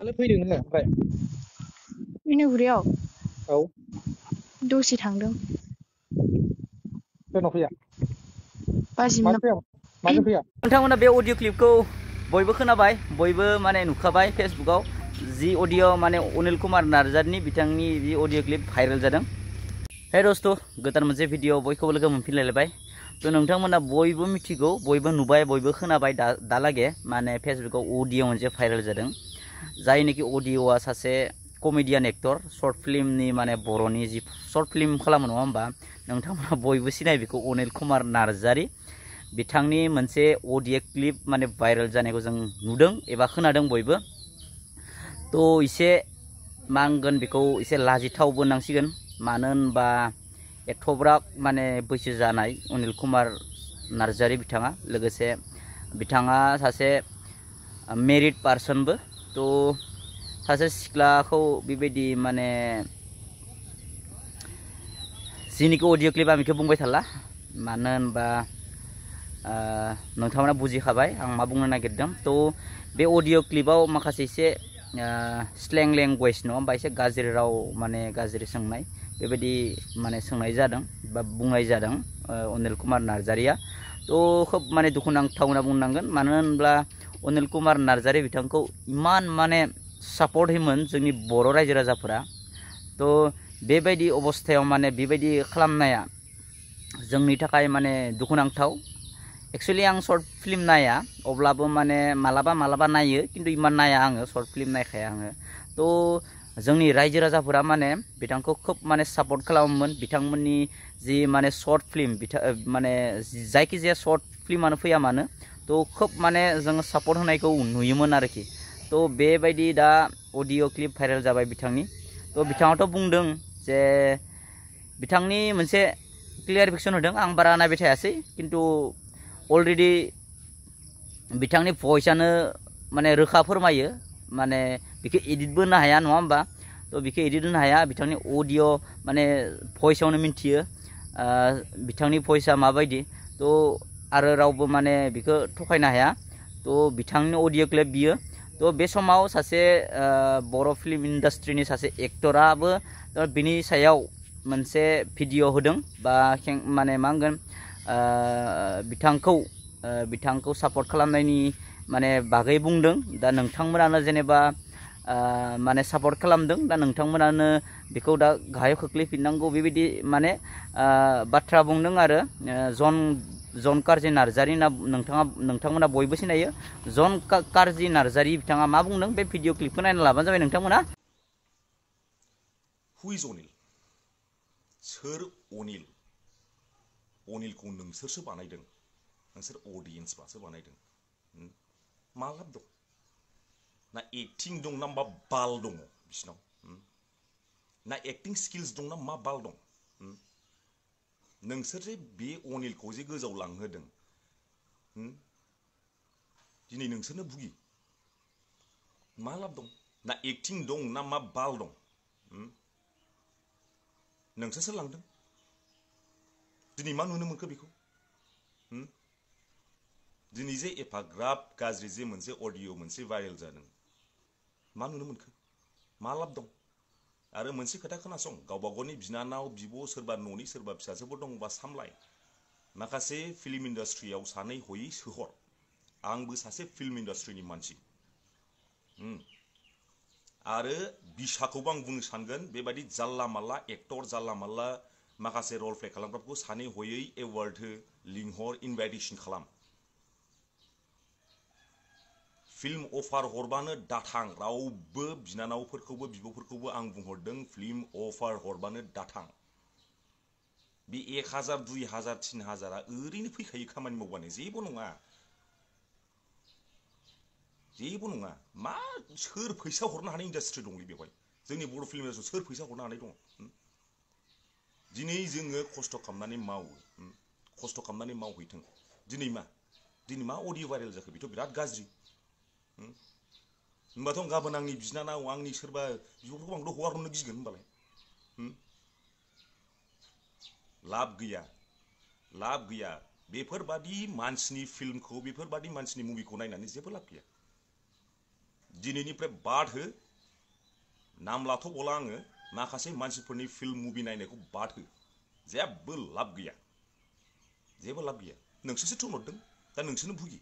दालाय फैदों नोङो ओमफ्राय बिनुगुरियाव औ दसे थांदों। सोरनाव फैया बाजिमोन माजों फैया माजों फैया नोंथांमोना बे अडिअ क्लिपखौ बयबो खोनाबाय बयबो माने नुखाबाय फेसबुकाव जि अडिअ माने अनिल कुमार नार्जारिनि बिथांनि जि अडिअ क्लिप भाइरेल जादों। हे दोस्त गोदान मोनसे भिडिअ बयखौबो लोगो मोनफिनलायबाय। तो नोंथांमोना बयबो मिथिगौ बयबो नुबाय बयबो खोनाबाय दालागे माने फेसबुकाव अडिअ मोनसे भाइरेल जादों जायनिखि अडिअआ सासे कमेडियान एक्टर शर्ट फिल्मनि माने बर'नि जि शर्ट फिल्म खालामो नङा होमबा नोंथांमोना बयबो सिनाय बेखौ अनिल कुमार नार्जारि बिथांनि मोनसे अडिअ क्लिप माने भाइरेल जानायखौ जों नुदों एबा खोनादों बयबो। तो इसे मा होनगोन बेखौ इसे लाजिथावबो होननांसिगोन मानो होनबा एथ'ब्राब माने बैसो जानाय अनिल कुमार नार्जारि बिथाङा लोगोसे बिथाङा सासे मेरिड पार्सनबो। तो सासे सिख्लाखौ बेबायदि माने जिनिखि अडिअ क्लिप आं बेखौ बुंबाय थाला मानो होनबा नोंथांमोना बुजिखाबाय आं मा बुंनो नागिरदों। तो बे अडिअ क्लिपाव माखासे एसे स्लें लेंगुवेज नङा होमबा एसे गाज्रि राव माने गाज्रि सोंनाय बेबायदि माने सोंनाय जादों बा बुंनाय जादों अनिल कुमार नार्जारिया। तो खोब माने दुखुनांथाव होनना बुंनांगोन मानो होनब्ला अनिल कुमार नार्जारि बिथांखौ इमान माने सापर्ट होयोमोन जोंनि बर' रायजो राजाफोरा। तो बेबायदि अबस्थायाव माने बेबायदि खालामनाया जोंनि थाखाय माने दुखुनांथाव। एक्चुअली आं शर्ट फिल्म नाया अब्लाबो माने मालाबा नायो किन्तु इमान नाया आङो शर्ट फिल्म नायखाया आङो। तो जोंनि रायजो राजाफोरा माने बिथांखौ खोब माने सापर्ट खालामोमोन बिथांमोननि जि माने शर्ट फिल्म माने जायखिजाया शर्ट फिल्मानो फैया मानो तो खोब माने जों सापर्ट होनायखौ नुयोमोन आरोखि। तो बेबायदि दा अडिअ क्लिप भाइरेल जाबाय बिथांनि। तो बिथाङाथ' बुंदों जे बिथांनि मोनसे क्लियारिफिकेसन होदों आं बारा नायबाय थायासै किन्तु अलरेडि बिथांनि भइसआनो माने रोखा फोरमायो माने बेखौ एडिटबो होनो हाया नङा होमबा। तो बेखौ एडिट होनो हाया बिथांनि अडिअ माने भइसआवनो मिन्थियो बिथांनि भइसआ माबायदि। तो आरो रावबो माने बेखौ थगायनो हाया। तो बिथांनि अडिअ क्लिप बियो। तो बे समाव सासे बर' फिल्म इन्डास्ट्रिनि सासे एक्टराबो बिनि सायाव मोनसे भिडिअ होदों बा माने मा होनगोन बिथांखौ सापर्ट खालामनायनि माने बागै बुंदों। दा नोंथांमोनानो जेनेबा माने सापर्ट खालामदों दा नोंथांमोनानो बेखौ दा गाहायाव खोख्लैफिननांगौ बेबायदि माने बाथ्रा बुंदों आरो जन कारजि नार्जारि होनना नोंथांमोना बयबो सिनायो जन कारजि नार्जारि बिथाङा मा बुंदों बे भिडिअ क्लिपखौ नायना लाबानो जाबाय नोंथांमोना। हु इज अनिल? सोर अनिल? अनिलखौ नोंसोरसो बानायदों नोंसोर अडियेन्सफ्रासो बानायदों। मा लाब दं? ना एक्टिं दं ना मा बाल दङ बिसिनाव? ना एक्टिं स्किल्स दं ना मा बाल दं? नोंसोर जे बे अनिलखौ जे गोजौआव लांहोदों दिनै नोंसोरनो भुगि। मा लाब दं? ना एक्टिं दं ना मा बाल दं? नोंसोरसो लांदों। दिनै मा नुनो मोनखो बेखौ? दिनै जे एफाग्राब गाज्रि जे मोनसे अडिअ मोनसे भाइरेल जादों मा नुनो मोनखो? मा लाब दं? आरो मोनसे खोथा खोनासं गावबा गावनि बिनानाव बिब' सोरबा न'नि सोरबा फिसाजोफोर दंबा सामलाय। माखासे फिल्म इन्डास्ट्रियाव सानै हयै सोहर। आंबो सासे फिल्म इन्डास्ट्रिनि मानसि। आरो बिसाखौबो आं बुंनो सानगोन बेबायदि जानला मानला एक्टर जानला मानला माखासे रल प्ले खालामग्राफोरखौ सानै हयै एवार्ड हो लिंहर इनभाइटेसन खालाम। फिल्म अफार हरबानो दाथां रावबो बिनानावफोरखौबो बिब'फोरखौबो आं बुंहरदों फिल्म अफार हरबानो दाथां। बे 1000 2000 3000 ओरैनो फैखायो खामानि मावबानो जेबो नङा जेबो नङा। मा सोर फैसा हरनो हानाय इन्डास्ट्रि दंलै बेवहाय जोंनि बर' फिल्म इन्डास्ट्रियाव सोर फैसा हरनो हानाय दङ? दिनै जोङो खस्थ' खालामनानै मावो खस्थ' खालामनानै मावहैथों। दिनै मा अडिअ भाइरेल जाखो बेथ' बिराद गाज्रि। होमबाथ' गाबोन आंनि बिनानाव आंनि सोरबा बिब'फोरखौ आंथ' हगारहरनो गिगोन होमबालाय। लाब गैया बेफोरबादि मानसिनि फिल्मखौ बेफोरबादि मानसिनि मुभिखौ नायनानै जेबो लाब गैया। दिनैनिफ्राय बाद हो नाम लाथ'बला आङो माखासे मानसिफोरनि फिल्म मुभि नायनायखौ बाद हो जेबो लाब गैया जेबो लाब गैया नोंसोरसो थुनहरदों दा नोंसोरनो भुगि